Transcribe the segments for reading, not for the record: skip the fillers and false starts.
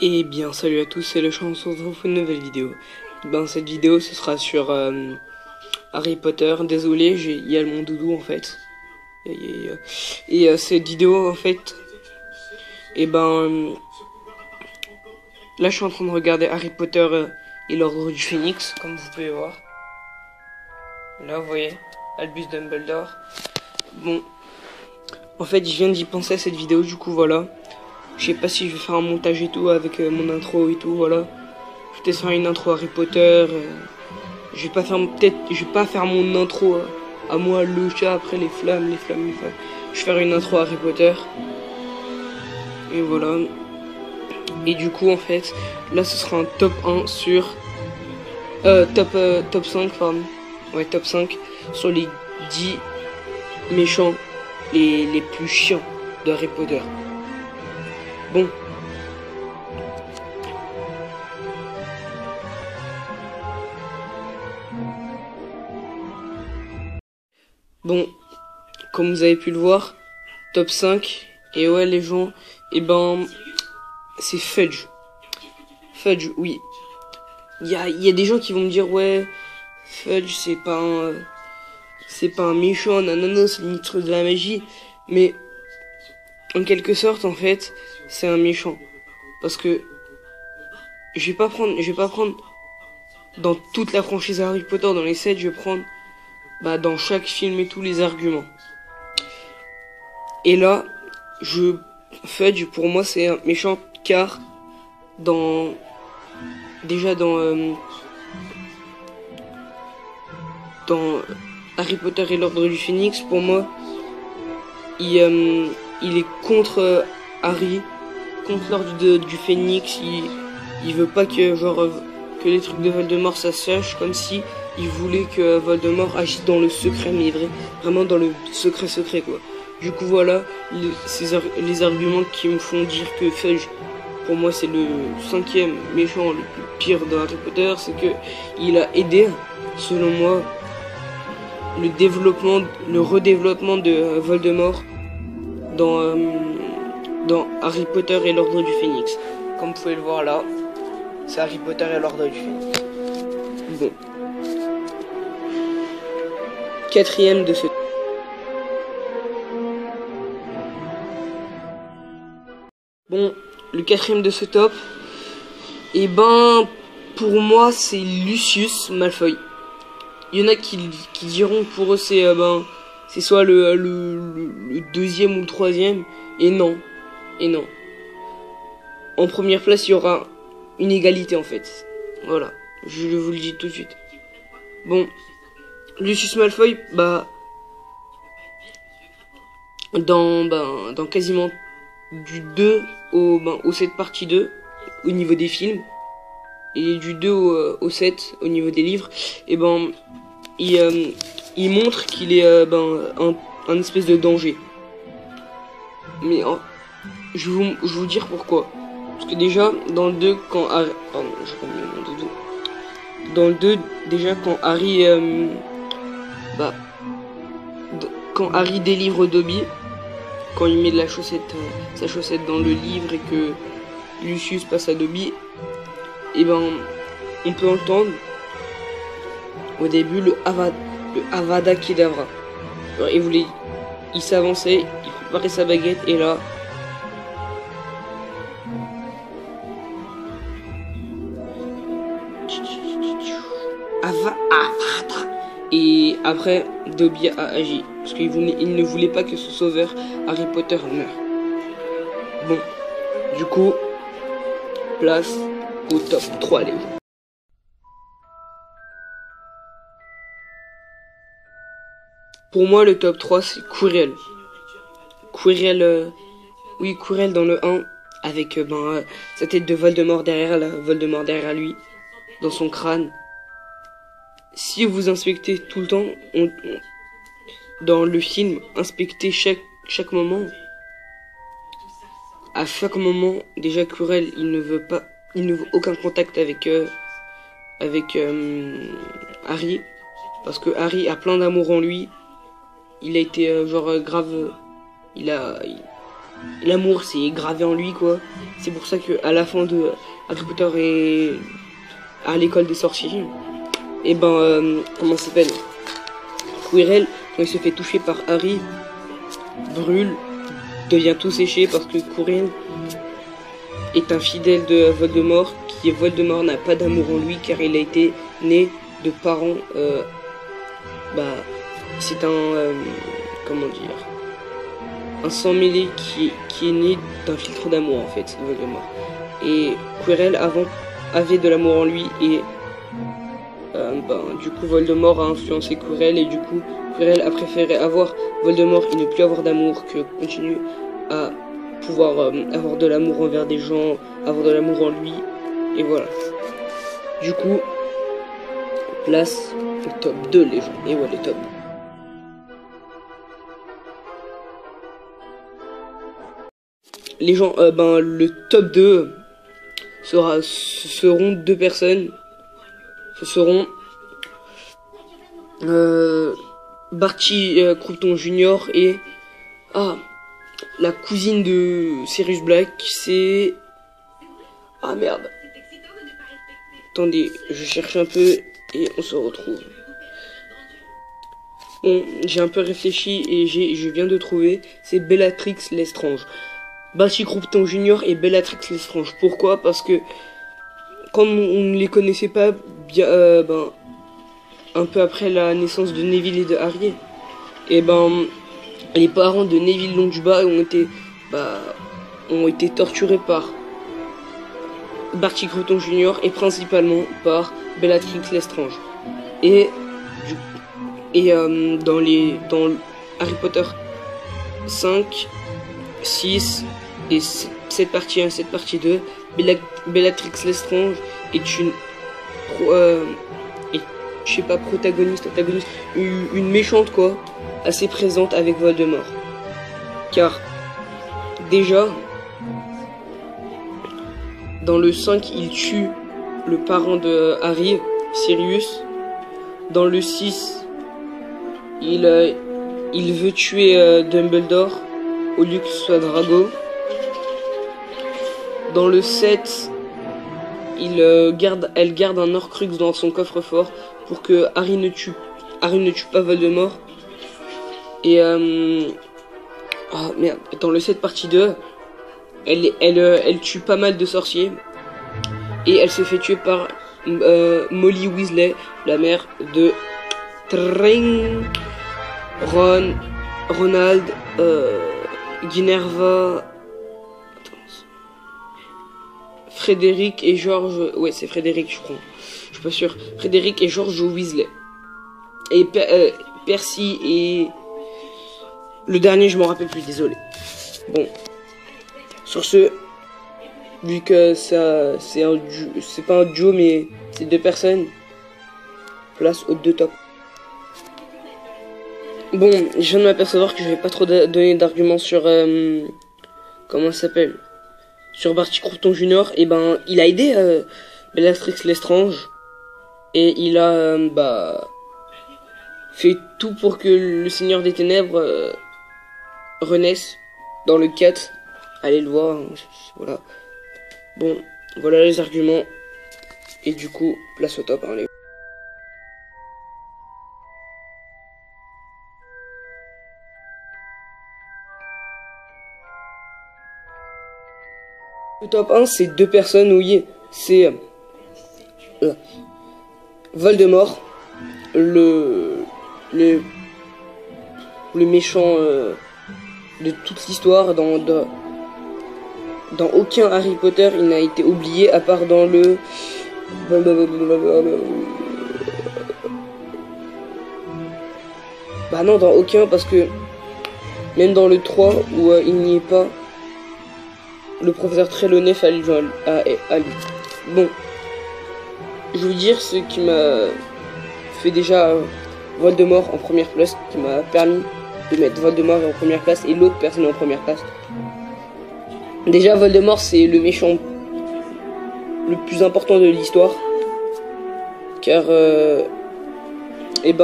Et bien salut à tous, c'est le Chan, on se retrouve pour une nouvelle vidéo. Cette vidéo ce sera sur Harry Potter. Désolé, il y a mon doudou en fait. Cette vidéo en fait, là je suis en train de regarder Harry Potter et l'Ordre du Phénix, comme vous pouvez voir. Là vous voyez, Albus Dumbledore. Bon, en fait je viens d'y penser à cette vidéo, du coup voilà. Je sais pas si je vais faire un montage et tout avec mon intro et tout, voilà. Je vais peut-être faire une intro Harry Potter. Je vais pas faire mon intro à moi, le chat, après les flammes. Je vais faire une intro Harry Potter. Et voilà. Et du coup, en fait, là ce sera un top 1 sur... top 5, pardon. Ouais, top 5 sur les 10 méchants les plus chiants de Harry Potter. Bon, comme vous avez pu le voir, top 5. Et ouais, les gens, c'est Fudge. Fudge, oui. Il y a des gens qui vont me dire, ouais, Fudge, c'est pas un méchant, nanana, c'est le maître de la magie. Mais, en quelque sorte, en fait, c'est un méchant. Parce que, je vais pas prendre dans toute la franchise Harry Potter, dans les 7, je vais prendre, dans chaque film et tous les arguments. Et là, Fudge, pour moi, c'est un méchant, car dans Harry Potter et l'Ordre du Phénix, pour moi, il est contre Harry, contre l'Ordre du Phénix. Il veut pas que que les trucs de Voldemort ça se sache, comme si il voulait que Voldemort agisse dans le secret, mais vraiment dans le secret quoi. Du coup voilà les arguments qui me font dire que Fudge, pour moi c'est le 5e méchant le plus pire de Harry Potter. C'est que il a aidé, selon moi, le redéveloppement de Voldemort dans Harry Potter et l'Ordre du Phénix. Comme vous pouvez le voir là, c'est Harry Potter et l'Ordre du Phénix. Bon. 4e de ce... Bon, le 4e de ce top, pour moi, c'est Lucius Malfoy. Il y en a qui diront que pour eux, c'est soit le 2e ou le 3e, et non. En première place, il y aura une égalité, en fait. Voilà, je vous le dis tout de suite. Bon, Lucius Malfoy, dans quasiment du 2 au 7 partie 2 au niveau des films, et du 2 au 7 au niveau des livres, il montre qu'il est un espèce de danger. Mais je vais vous dire pourquoi. Parce que déjà dans le 2, quand Harry... Pardon, je remets mon doudou. Dans le 2, déjà quand Harry quand Harry délivre Dobby, quand il met de sa chaussette dans le livre et que Lucius passe à Dobby, on peut entendre au début le Avada Kedavra. Alors, il s'avançait, il préparait sa baguette, et là, et après Dobby a agi parce qu'il ne voulait pas que son sauveur Harry Potter meure. Bon, du coup, place au top 3 les gens. Pour moi, le top 3, c'est Quirrell. Quirrell dans le 1, avec sa tête de Voldemort derrière lui, dans son crâne. Si vous inspectez tout le temps, dans le film, inspectez chaque moment. À chaque moment, déjà Quirrell, il ne veut aucun contact avec Harry, parce que Harry a plein d'amour en lui. Il a été grave, il l'amour c'est gravé en lui quoi. C'est pour ça que à la fin de Harry Potter est à l'école des sorciers, et ben comment ça s'appelle, Quirrell, quand il se fait toucher par Harry, brûle, devient tout séché parce que Quirrell est un fidèle de Voldemort, qui Voldemort n'a pas d'amour en lui car il a été né de parents c'est un comment dire, un sang mêlé qui est né d'un filtre d'amour en fait, Voldemort. Et Quirrell avant avait de l'amour en lui et du coup Voldemort a influencé Quirrell et du coup Quirrell a préféré avoir Voldemort et ne plus avoir d'amour que continuer à pouvoir avoir de l'amour envers des gens, avoir de l'amour en lui, et voilà. Du coup, place au top 2 les gens, et ouais les top. Les gens, le top 2 seront deux personnes. Ce seront Barty Croughton Jr. et la cousine de Sirius Black, c'est... Ah merde. Attendez, je cherche un peu et on se retrouve. Bon, j'ai un peu réfléchi et je viens de trouver, c'est Bellatrix Lestrange. Barty Croughton Jr. et Bellatrix Lestrange. Pourquoi? Parce que comme on ne les connaissait pas bien, un peu après la naissance de Neville et de Harry, et les parents de Neville Londubat ont été torturés par Barty Croughton Jr. et principalement par Bellatrix Lestrange. Et dans Harry Potter 5, 6 et cette partie 1, cette partie 2, Bellatrix Lestrange est une je sais pas, protagoniste, une méchante quoi, assez présente avec Voldemort. Car déjà dans le 5 il tue le parent de Harry, Sirius. Dans le 6 il veut tuer Dumbledore au lieu que ce soit Drago. Dans le 7 elle garde un Horcrux dans son coffre-fort pour que Harry ne tue pas Voldemort. Et merde, dans le 7 partie 2, elle tue pas mal de sorciers et elle se fait tuer par Molly Weasley, la mère de Ronald, Guinerva, Frédéric et George. Ouais, c'est Frédéric, je crois. Je suis pas sûr. Frédéric et George Weasley. Et Percy et le dernier, je m'en rappelle plus, désolé. Bon. Sur ce, vu que ça c'est pas un duo mais c'est deux personnes, place aux deux tops. Bon, je viens de m'apercevoir que je vais pas trop donner d'arguments sur comment ça s'appelle, sur Barty Croughton Jr. Et il a aidé Bellatrix Lestrange et il a fait tout pour que le Seigneur des Ténèbres renaisse dans le 4. Allez le voir, voilà. Bon, voilà les arguments. Et du coup, place au top, allez. Le top 1, c'est deux personnes, oui. C'est Voldemort, le méchant de toute l'histoire. Dans aucun Harry Potter, il n'a été oublié, à part dans le... Bah non, dans aucun, parce que même dans le 3, où il n'y est pas, le professeur Trelawney fallait jouer à lui. Bon, je vais vous dire ce qui m'a fait déjà Voldemort en première place, qui m'a permis de mettre Voldemort en première place et l'autre personne en première place. Déjà, Voldemort, c'est le méchant le plus important de l'histoire, car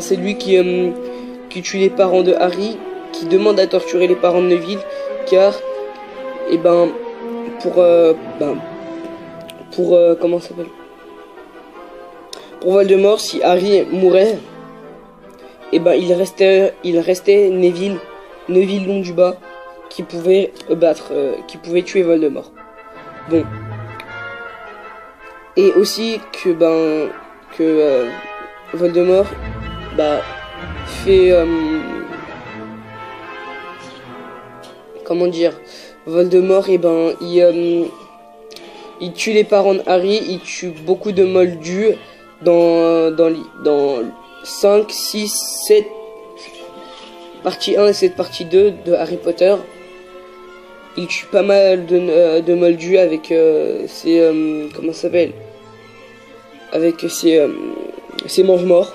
c'est lui qui tue les parents de Harry, qui demande à torturer les parents de Neville, car Et ben comment ça s'appelle, pour Voldemort, si Harry mourait, et ben il restait Neville Londubat qui pouvait qui pouvait tuer Voldemort. Bon. Et aussi que Voldemort fait comment dire, Voldemort il tue les parents de Harry, il tue beaucoup de moldus dans 5, 6, 7 partie 1 et 7 partie 2 de Harry Potter. Il tue pas mal de moldus avec comment ça s'appelle, avec ses mange-morts.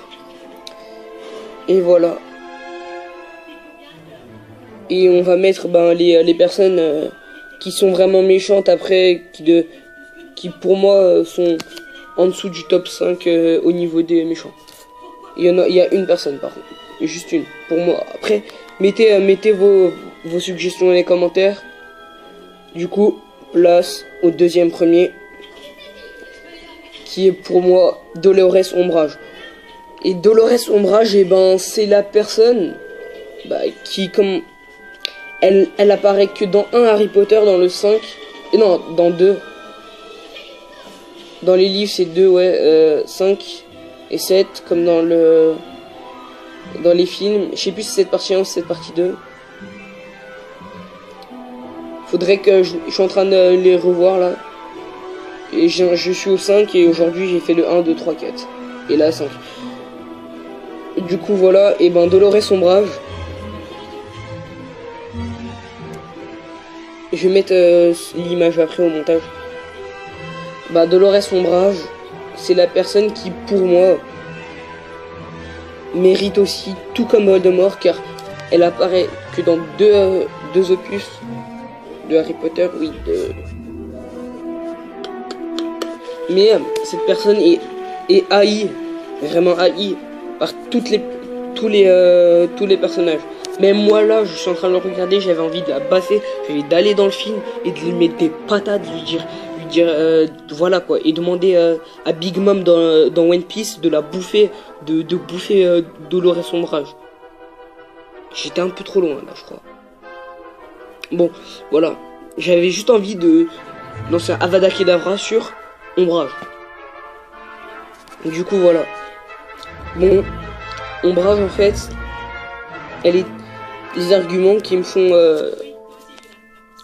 Et voilà. Et on va mettre les personnes qui sont vraiment méchantes après, qui pour moi sont en dessous du top 5 au niveau des méchants. Il y a une personne par contre, juste une pour moi. Après mettez vos suggestions dans les commentaires. Du coup, place au deuxième premier, qui est pour moi Dolores Ombrage. Et Dolores Ombrage, c'est la personne qui, comme elle apparaît que dans un Harry Potter, dans le 5, et non, dans 2. Dans les livres, c'est 2, ouais, 5 et 7, comme dans les films. Je sais plus si c'est cette partie 1 ou cette partie 2. Faudrait que je suis en train de les revoir là. Et je suis au 5 et aujourd'hui j'ai fait le 1, 2, 3, 4. Et là 5. Du coup voilà, et Dolores Ombrage. Je vais mettre l'image après au montage. Dolores Ombrage, c'est la personne qui pour moi mérite aussi, tout comme Voldemort, car elle apparaît que dans deux opus de Harry Potter, oui. Mais cette personne est haïe, vraiment haïe par tous les personnages. Même moi là, je suis en train de le regarder, j'avais envie de la baffer, d'aller dans le film et de lui mettre des patates, lui dire voilà quoi, et demander à Big Mom dans One Piece de la bouffer, de bouffer Dolores Ombrage. J'étais un peu trop loin là, je crois. Bon, voilà. J'avais juste envie de lancer un Avada Kedavra sur Ombrage. Du coup, voilà. Bon, Ombrage, en fait, les arguments qui me font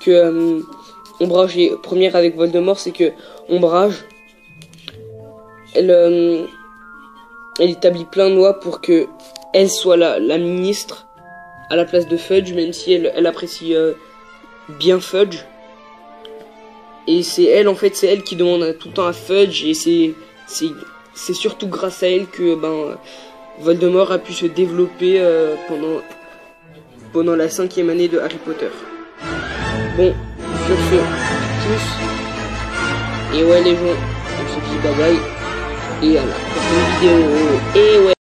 que Ombrage est première avec Voldemort, c'est que Ombrage, elle établit plein de lois pour que elle soit la ministre à la place de Fudge, même si elle apprécie bien Fudge. Et c'est elle, en fait, c'est elle qui demande tout le temps à Fudge, et c'est surtout grâce à elle que Voldemort a pu se développer pendant la 5e année de Harry Potter. Bon, sur ce, tous, et ouais les gens, on se dit bye bye, et à la prochaine vidéo, et ouais.